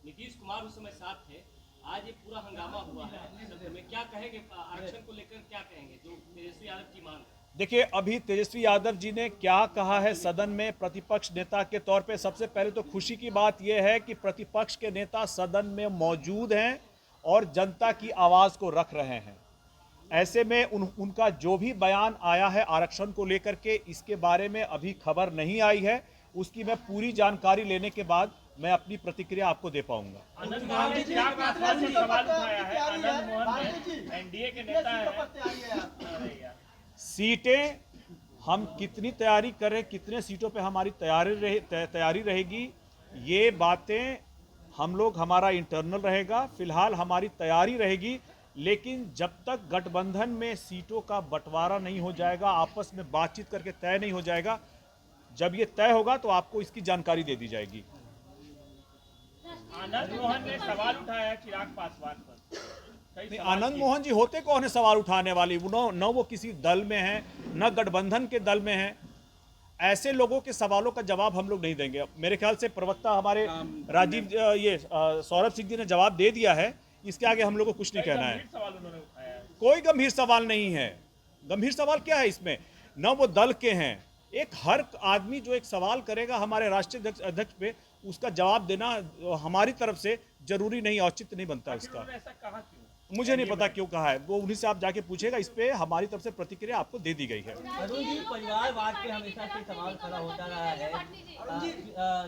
नीतीश कुमार उस समय साथ थे। आज ये पूरा हंगामा हुआ है सदन में, क्या कहेंगे आरक्षण को लेकर, क्या कहेंगे जो तेजस्वी यादव की मांग है? देखिए, अभी तेजस्वी यादव जी ने क्या कहा है सदन में प्रतिपक्ष नेता के तौर पे, सबसे पहले तो खुशी की बात यह है कि प्रतिपक्ष के नेता सदन में मौजूद हैं और जनता की आवाज़ को रख रहे हैं। ऐसे में उनका जो भी बयान आया है आरक्षण को लेकर के, इसके बारे में अभी खबर नहीं आई है। उसकी मैं पूरी जानकारी लेने के बाद मैं अपनी प्रतिक्रिया आपको दे पाऊंगा। आनंद मोहन ने चिराग पासवान से सवाल उठाया है। आनंद मोहन एनडीए के नेता हैं। सीटें हम कितनी तैयारी करें, कितने सीटों पे हमारी तैयारी रहेगी, ये बातें हम लोग, हमारा इंटरनल रहेगा। फिलहाल हमारी तैयारी रहेगी, लेकिन जब तक गठबंधन में सीटों का बंटवारा नहीं हो जाएगा, आपस में बातचीत करके तय नहीं हो जाएगा, जब ये तय होगा तो आपको इसकी जानकारी दे दी जाएगी। आनंद मोहन ने सवाल उठाया चिराग पासवान पर। नहीं, आनंद मोहन जी होते कौन है सवाल उठाने वाली? न वो किसी दल में हैं, न गठबंधन के दल में हैं। ऐसे लोगों के सवालों का जवाब हम लोग नहीं देंगे। मेरे ख्याल से प्रवक्ता हमारे राजीव सौरभ सिंह जी ने जवाब दे दिया है। इसके आगे हम लोग को कुछ नहीं कहना है। सवाल उन्होंने उठाया है। कोई गंभीर सवाल नहीं है। गंभीर सवाल क्या है इसमें? न वो दल के हैं। एक हर आदमी जो एक सवाल करेगा हमारे राष्ट्रीय अध्यक्ष पे, उसका जवाब देना हमारी तरफ से जरूरी नहीं, औचित्य नहीं बनता उसका। ऐसा कहा क्यों? मुझे नहीं पता क्यों कहा है, वो उन्हीं से आप जाके पूछेगा। इस पे हमारी तरफ से प्रतिक्रिया आपको दे दी गई है। अरुण जी, परिवारवाद पे हमेशा से सवाल खड़ा होता रहा है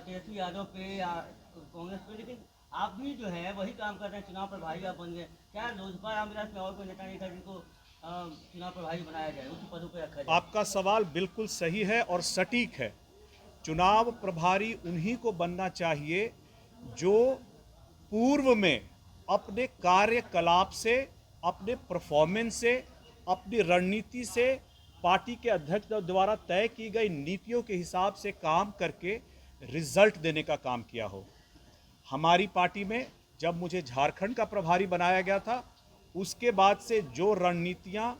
तेजस्वी यादव पे या कांग्रेस पे, लेकिन आप भी जो है वही काम कर रहे हैं, चुनाव प्रभारी आप बन गए। क्या लोजपा रामविलास में और कोई नेता नहीं था जिनको चुनाव प्रभारी बनाया जाए, उसी पदों पर रखा जाए? आपका सवाल बिल्कुल सही है और सटीक है। चुनाव प्रभारी उन्हीं को बनना चाहिए जो पूर्व में अपने कार्यकलाप से, अपने परफॉर्मेंस से, अपनी रणनीति से, पार्टी के अध्यक्ष द्वारा तय की गई नीतियों के हिसाब से काम करके रिजल्ट देने का काम किया हो। हमारी पार्टी में जब मुझे झारखंड का प्रभारी बनाया गया था, उसके बाद से जो रणनीतियां,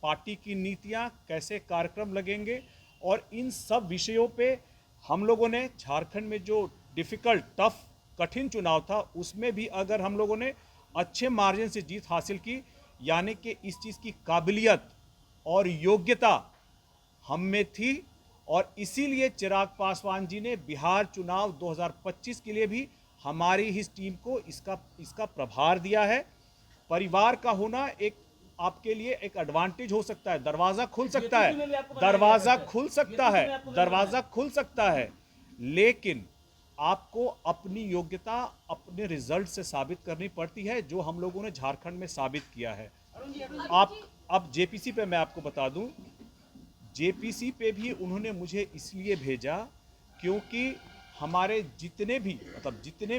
पार्टी की नीतियां, कैसे कार्यक्रम लगेंगे, और इन सब विषयों पे हम लोगों ने झारखंड में जो डिफ़िकल्ट, टफ, कठिन चुनाव था, उसमें भी अगर हम लोगों ने अच्छे मार्जिन से जीत हासिल की, यानी कि इस चीज़ की काबिलियत और योग्यता हम में थी। और इसीलिए चिराग पासवान जी ने बिहार चुनाव 2025 के लिए भी हमारी ही टीम को इसका प्रभार दिया है। परिवार का होना एक आपके लिए एक एडवांटेज हो सकता है, दरवाज़ा खुल सकता है, दरवाज़ा खुल सकता है, लेकिन आपको अपनी योग्यता अपने रिजल्ट से साबित करनी पड़ती है, जो हम लोगों ने झारखंड में साबित किया है। आप अब जेपीसी पे मैं आपको बता दूं, जेपीसी पे भी उन्होंने मुझे इसलिए भेजा क्योंकि हमारे जितने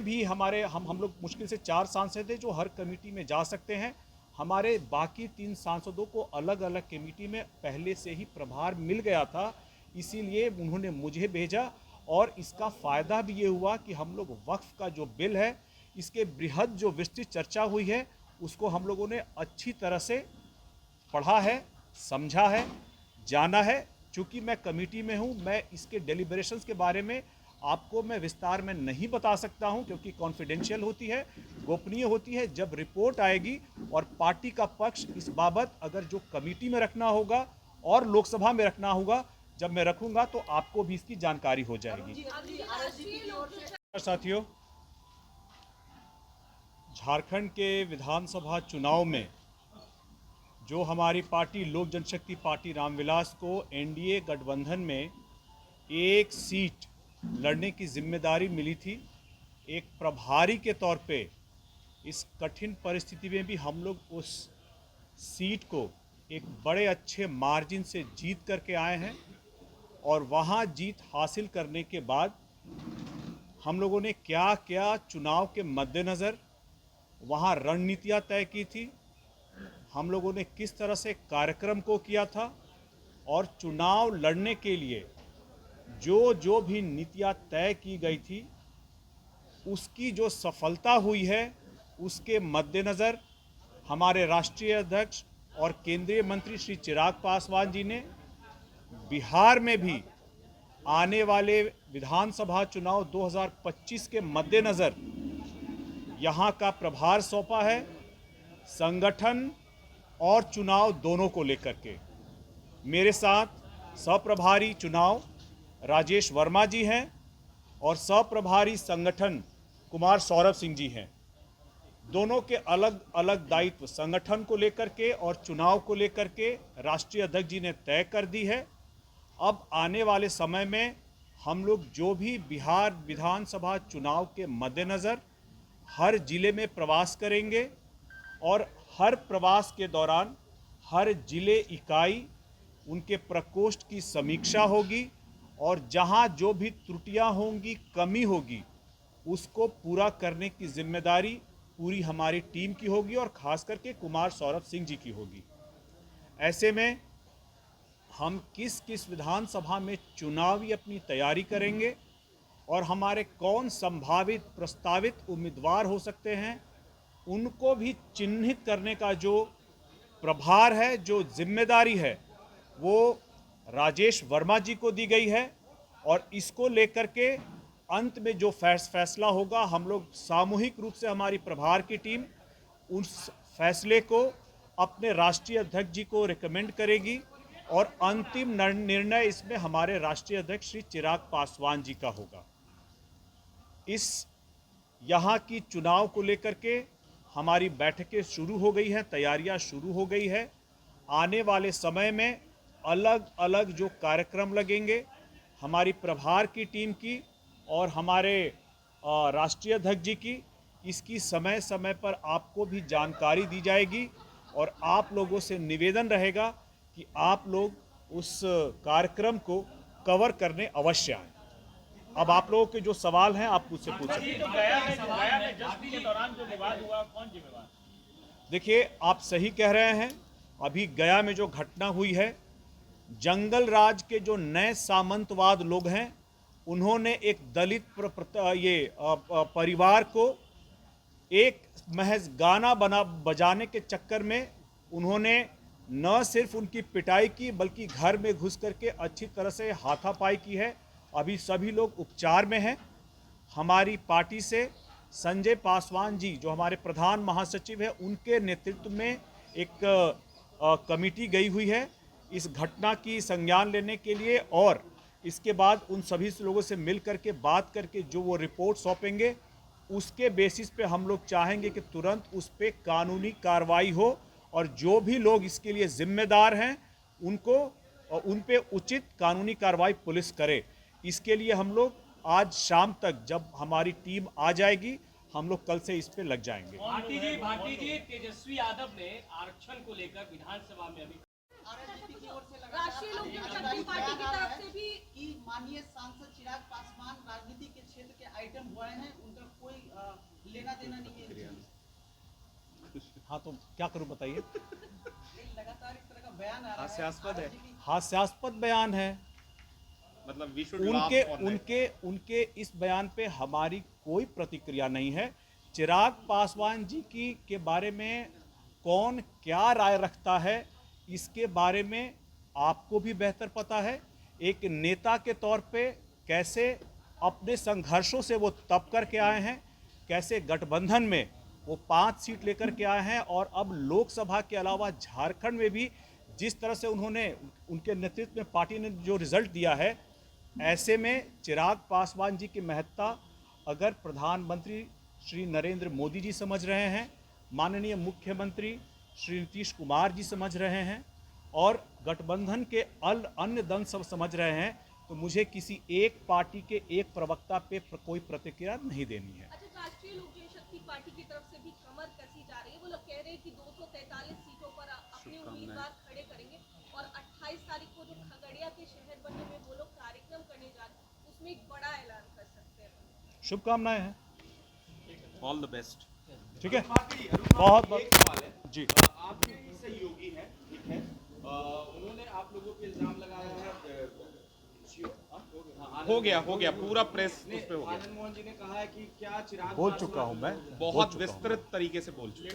भी हमारे हम लोग मुश्किल से 4 सांसद हैं जो हर कमेटी में जा सकते हैं। हमारे बाकी 3 सांसदों को अलग अलग कमेटी में पहले से ही प्रभार मिल गया था, इसीलिए उन्होंने मुझे भेजा। और इसका फ़ायदा भी ये हुआ कि हम लोग वक्फ का जो बिल है, इसके बृहद जो विस्तृत चर्चा हुई है, उसको हम लोगों ने अच्छी तरह से पढ़ा है, समझा है, जाना है। चूँकि मैं कमेटी में हूँ, मैं इसके डेलिब्रेशंस के बारे में आपको मैं विस्तार में नहीं बता सकता हूं, क्योंकि कॉन्फिडेंशियल होती है, गोपनीय होती है। जब रिपोर्ट आएगी और पार्टी का पक्ष इस बाबत अगर जो कमेटी में रखना होगा और लोकसभा में रखना होगा, जब मैं रखूंगा तो आपको भी इसकी जानकारी हो जाएगी। साथियों, झारखंड के विधानसभा चुनाव में जो हमारी पार्टी लोक जनशक्ति पार्टी रामविलास को एनडीए गठबंधन में एक सीट लड़ने की जिम्मेदारी मिली थी, एक प्रभारी के तौर पे इस कठिन परिस्थिति में भी हम लोग उस सीट को एक बड़े अच्छे मार्जिन से जीत करके आए हैं। और वहाँ जीत हासिल करने के बाद हम लोगों ने क्या क्या चुनाव के मद्देनज़र वहाँ रणनीतियाँ तय की थी, हम लोगों ने किस तरह से कार्यक्रम को किया था, और चुनाव लड़ने के लिए जो भी नीतियाँ तय की गई थी, उसकी जो सफलता हुई है, उसके मद्देनज़र हमारे राष्ट्रीय अध्यक्ष और केंद्रीय मंत्री श्री चिराग पासवान जी ने बिहार में भी आने वाले विधानसभा चुनाव 2025 के मद्देनज़र यहाँ का प्रभार सौंपा है संगठन और चुनाव दोनों को लेकर के। मेरे साथ सह-प्रभारी चुनाव राजेश वर्मा जी हैं और सह-प्रभारी संगठन कुमार सौरभ सिंह जी हैं। दोनों के अलग अलग दायित्व संगठन को लेकर के और चुनाव को लेकर के राष्ट्रीय अध्यक्ष जी ने तय कर दी है। अब आने वाले समय में हम लोग जो भी बिहार विधानसभा चुनाव के मद्देनज़र हर जिले में प्रवास करेंगे और हर प्रवास के दौरान हर जिले इकाई उनके प्रकोष्ठ की समीक्षा होगी और जहां जो भी त्रुटियां होंगी, कमी होगी, उसको पूरा करने की जिम्मेदारी पूरी हमारी टीम की होगी और खास करके कुमार सौरभ सिंह जी की होगी। ऐसे में हम किस किस विधानसभा में चुनावी अपनी तैयारी करेंगे और हमारे कौन संभावित प्रस्तावित उम्मीदवार हो सकते हैं, उनको भी चिन्हित करने का जो प्रभार है, जो जिम्मेदारी है, वो राजेश वर्मा जी को दी गई है और इसको लेकर के अंत में जो फैसला होगा, हम लोग सामूहिक रूप से हमारी प्रभार की टीम उस फैसले को अपने राष्ट्रीय अध्यक्ष जी को रिकमेंड करेगी और अंतिम निर्णय इसमें हमारे राष्ट्रीय अध्यक्ष श्री चिराग पासवान जी का होगा। इस यहाँ की चुनाव को लेकर के हमारी बैठकें शुरू हो गई हैं, तैयारियां शुरू हो गई है। आने वाले समय में अलग अलग जो कार्यक्रम लगेंगे, हमारी प्रभार की टीम की और हमारे राष्ट्रीय अध्यक्ष जी की, इसकी समय समय पर आपको भी जानकारी दी जाएगी और आप लोगों से निवेदन रहेगा कि आप लोग उस कार्यक्रम को कवर करने अवश्य आएं। अब आप लोगों के जो सवाल हैं आप मुझसे पूछ सकते हैं। गया में जश्न के दौरान जो विवाद हुआ, कौन जिम्मेवार? देखिए, आप सही कह रहे हैं। अभी गया में जो घटना हुई है, जंगल राज के जो नए सामंतवाद लोग हैं, उन्होंने एक दलित परिवार को एक महज गाना बजाने के चक्कर में उन्होंने न सिर्फ उनकी पिटाई की बल्कि घर में घुस करके अच्छी तरह से हाथापाई की है। अभी सभी लोग उपचार में हैं। हमारी पार्टी से संजय पासवान जी जो हमारे प्रधान महासचिव हैं, उनके नेतृत्व में एक कमेटी गई हुई है इस घटना की संज्ञान लेने के लिए और इसके बाद उन सभी लोगों से मिल करके बात करके जो वो रिपोर्ट सौंपेंगे, उसके बेसिस पे हम लोग चाहेंगे कि तुरंत उस पर कानूनी कार्रवाई हो और जो भी लोग इसके लिए जिम्मेदार हैं उन पे उचित कानूनी कार्रवाई पुलिस करे। इसके लिए हम लोग आज शाम तक जब हमारी टीम आ जाएगी, हम लोग कल से इस पे लग जाएंगे। भारती जी, तेजस्वी यादव ने आरक्षण को लेकर विधानसभा में अभी राष्ट्रीय लोक जनशक्ति पार्टी की तरफ से भी कि माननीय सांसद चिराग पासवान राजनीति के क्षेत्र के आइटम बॉय हैं, उनका कोई लेना देना नहीं है। हाँ, तो क्या करूं बताइए। लगातार इस तरह का बयान आ रहा है, हास्यास्पद बयान है। मतलब उनके इस बयान पे हमारी कोई प्रतिक्रिया नहीं है। चिराग पासवान जी के बारे में कौन क्या राय रखता है, इसके बारे में आपको भी बेहतर पता है। एक नेता के तौर पे कैसे अपने संघर्षों से वो तप करके आए हैं, कैसे गठबंधन में वो 5 सीट लेकर के आए हैं और अब लोकसभा के अलावा झारखंड में भी जिस तरह से उन्होंने उनके नेतृत्व में पार्टी ने जो रिजल्ट दिया है, ऐसे में चिराग पासवान जी की महत्ता अगर प्रधानमंत्री श्री नरेंद्र मोदी जी समझ रहे हैं, माननीय मुख्यमंत्री श्री नीतीश कुमार जी समझ रहे हैं और गठबंधन के अन्य दल सब समझ रहे हैं, तो मुझे किसी एक पार्टी के एक प्रवक्ता पे कोई प्रतिक्रिया नहीं देनी है। अच्छा, राष्ट्रीय लोक जनशक्ति पार्टी की तरफ से भी कमर कसी जा रही है। वो लोग कह रहे हैं कि 243 सीटों पर अपने उम्मीदवार खड़े करेंगे और 28 तारीख को जो खगड़िया के शहर बनने में वो लोग कार्यक्रम करने जा रहे हैं, उसमें एक बड़ा ऐलान कर सकते हैं। शुभकामनाएं हैं। All the best. ठीक है, बहुत जी। आप भी सहयोगी हैं, ठीक है। उन्होंने आप लोगों पे इल्जाम लगाया है। हो गया पूरा प्रेस उस पे हो गया। आनंद मोहन जी ने कहा है कि क्या चिराग बोल चुका हूं मैं, बहुत विस्तृत तरीके से बोल चुके हैं।